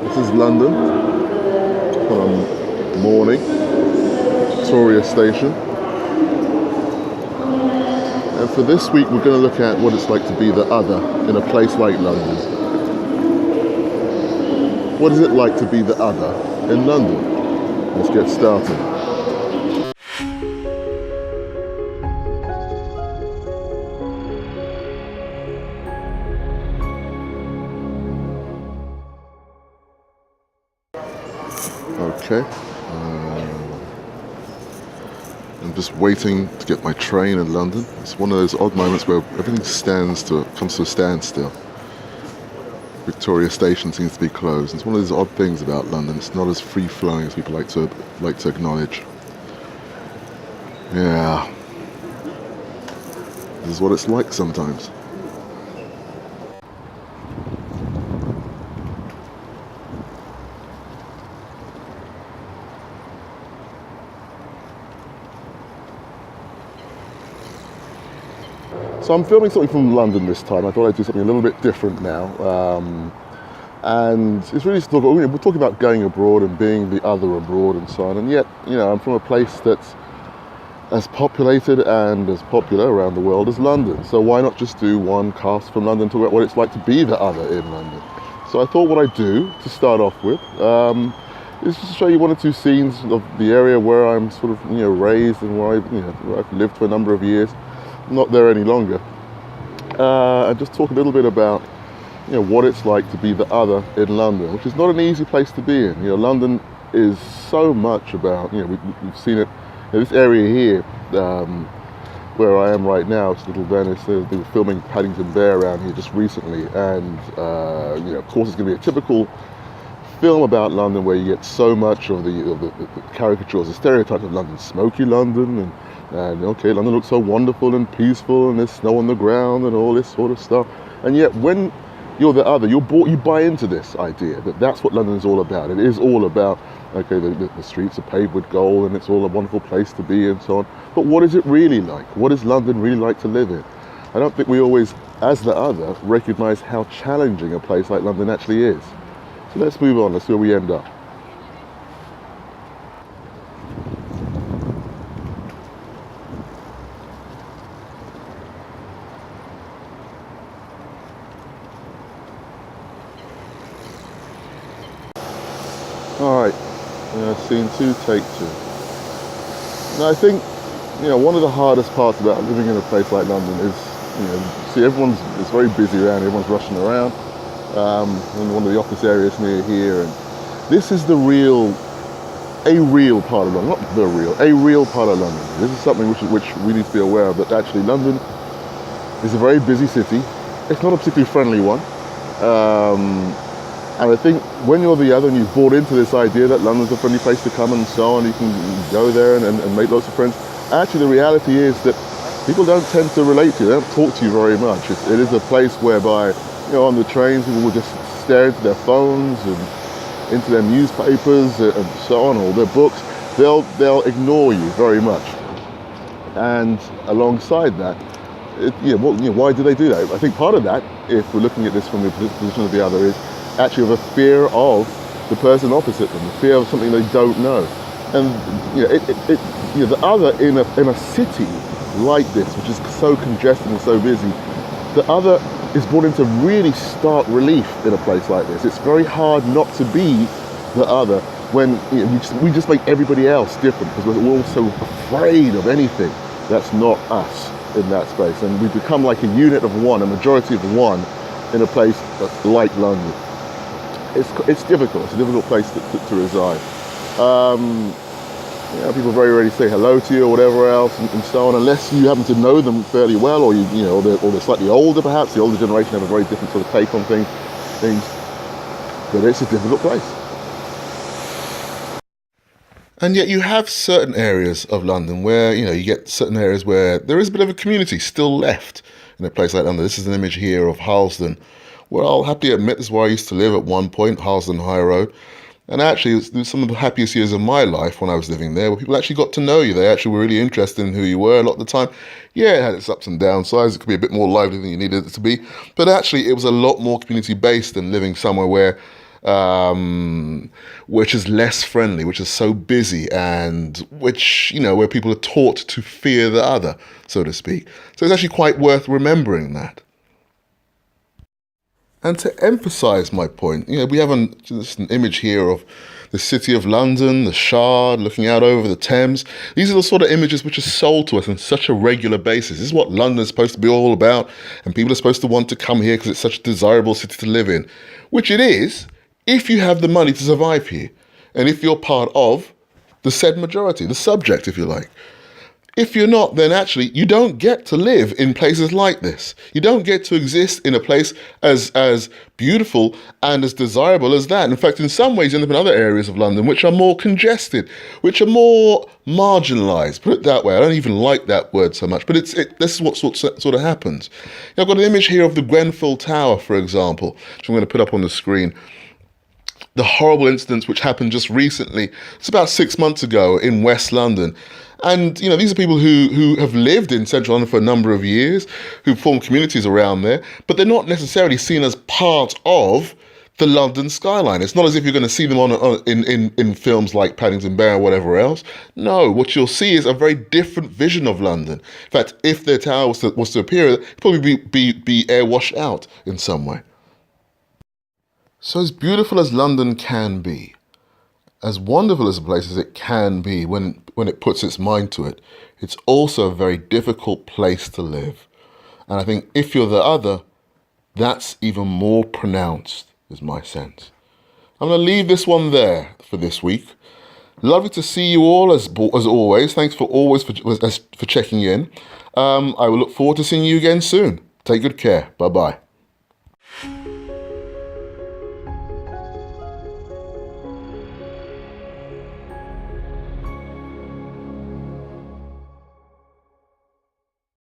This is London, morning, Victoria Station. And for this week, we're going to look at what it's like to be the other in a place like London. What is it like to be the other in London? Let's get started. Okay. I'm just waiting to get my train in London. It's one of those odd moments where everything comes to a standstill. Victoria Station seems to be closed. It's one of those odd things about London. It's not as free-flowing as people like to acknowledge. Yeah. This is what it's like sometimes. So I'm filming something from London this time. I thought I'd do something a little bit different now. And it's really we're talking about going abroad and being the other abroad and so on. And yet, I'm from a place that's as populated and as popular around the world as London. So why not just do one cast from London, talk about what it's like to be the other in London. So I thought what I'd do to start off with is just to show you one or two scenes of the area where I'm sort of raised and where I've lived for a number of years. Not there any longer, and just talk a little bit about what it's like to be the other in London, which is not an easy place to be in. London is so much about we've seen it. This area here, where I am right now, it's Little Venice. They were filming Paddington Bear around here just recently, and of course it's going to be a typical film about London where you get so much of the caricatures, the stereotypes of London, smoky London, and okay, London looks so wonderful and peaceful, and there's snow on the ground and all this sort of stuff. And yet, when you're the other, you buy into this idea that that's what London is all about. It is all about, okay, the streets are paved with gold, and it's all a wonderful place to be, and so on. But what is it really like? What is London really like to live in? I don't think we always, as the other, recognize how challenging a place like London actually is. So let's move on. Let's see where we end up. Alright, scene 2, take 2. Now I think, one of the hardest parts about living in a place like London is, see it's very busy around, everyone's rushing around, in one of the office areas near here, and this is a real part of London, not the real, a real part of London. This is something which we need to be aware of, that actually London is a very busy city. It's not a particularly friendly one. And I think when you're the other and you've bought into this idea that London's a friendly place to come and so on, you can go there and make lots of friends. Actually, the reality is that people don't tend to relate to you. They don't talk to you very much. It is a place whereby, on the trains, people will just stare into their phones and into their newspapers and so on, or their books. They'll ignore you very much. And alongside that, why do they do that? I think part of that, if we're looking at this from the position of the other, is actually of a fear of the person opposite them, the fear of something they don't know. And the other in a city like this, which is so congested and so busy, the other is brought into really stark relief in a place like this. It's very hard not to be the other when we just make everybody else different, because we're all so afraid of anything that's not us in that space, and we become like a unit of one, a majority of one, in a place like London. It's difficult. It's a difficult place to reside. People very rarely say hello to you or whatever else, and so on, unless you happen to know them fairly well, or they're slightly older perhaps. The older generation have a very different sort of take on things. But it's a difficult place. And yet you have certain areas of London where, you get certain areas where there is a bit of a community still left in a place like London. This is an image here of Harlesden, where I'll happily admit this is where I used to live at one point, Harlesden High Road. And actually, it was some of the happiest years of my life when I was living there, where people actually got to know you. They actually were really interested in who you were a lot of the time. Yeah, it had its ups and downsides. It could be a bit more lively than you needed it to be. But actually, it was a lot more community-based than living somewhere where which is less friendly, which is so busy, and which, where people are taught to fear the other, so to speak. So it's actually quite worth remembering that. And to emphasize my point, we have just an image here of the city of London, the Shard, looking out over the Thames. These are the sort of images which are sold to us on such a regular basis. This is what London is supposed to be all about, and people are supposed to want to come here because it's such a desirable city to live in, which it is if you have the money to survive here, and if you're part of the said majority, the subject, if you like. If you're not, then actually you don't get to live in places like this. You don't get to exist in a place as beautiful and as desirable as that. In fact, in some ways, you end up in other areas of London which are more congested, which are more marginalised. Put it that way. I don't even like that word so much, but this is what sort of happens. I've got an image here of the Grenfell Tower, for example, which I'm going to put up on the screen. The horrible incidents which happened just recently. It's about 6 months ago in West London. And, these are people who have lived in central London for a number of years, who form communities around there, but they're not necessarily seen as part of the London skyline. It's not as if you're going to see them in films like Paddington Bear or whatever else. No, what you'll see is a very different vision of London. In fact, if their tower was to appear, it'd probably be airwashed out in some way. So as beautiful as London can be, as wonderful as a place as it can be when it puts its mind to it, it's also a very difficult place to live. And I think if you're the other, that's even more pronounced, is my sense. I'm going to leave this one there for this week. Lovely to see you all as always. Thanks for checking in. I will look forward to seeing you again soon. Take good care. Bye-bye.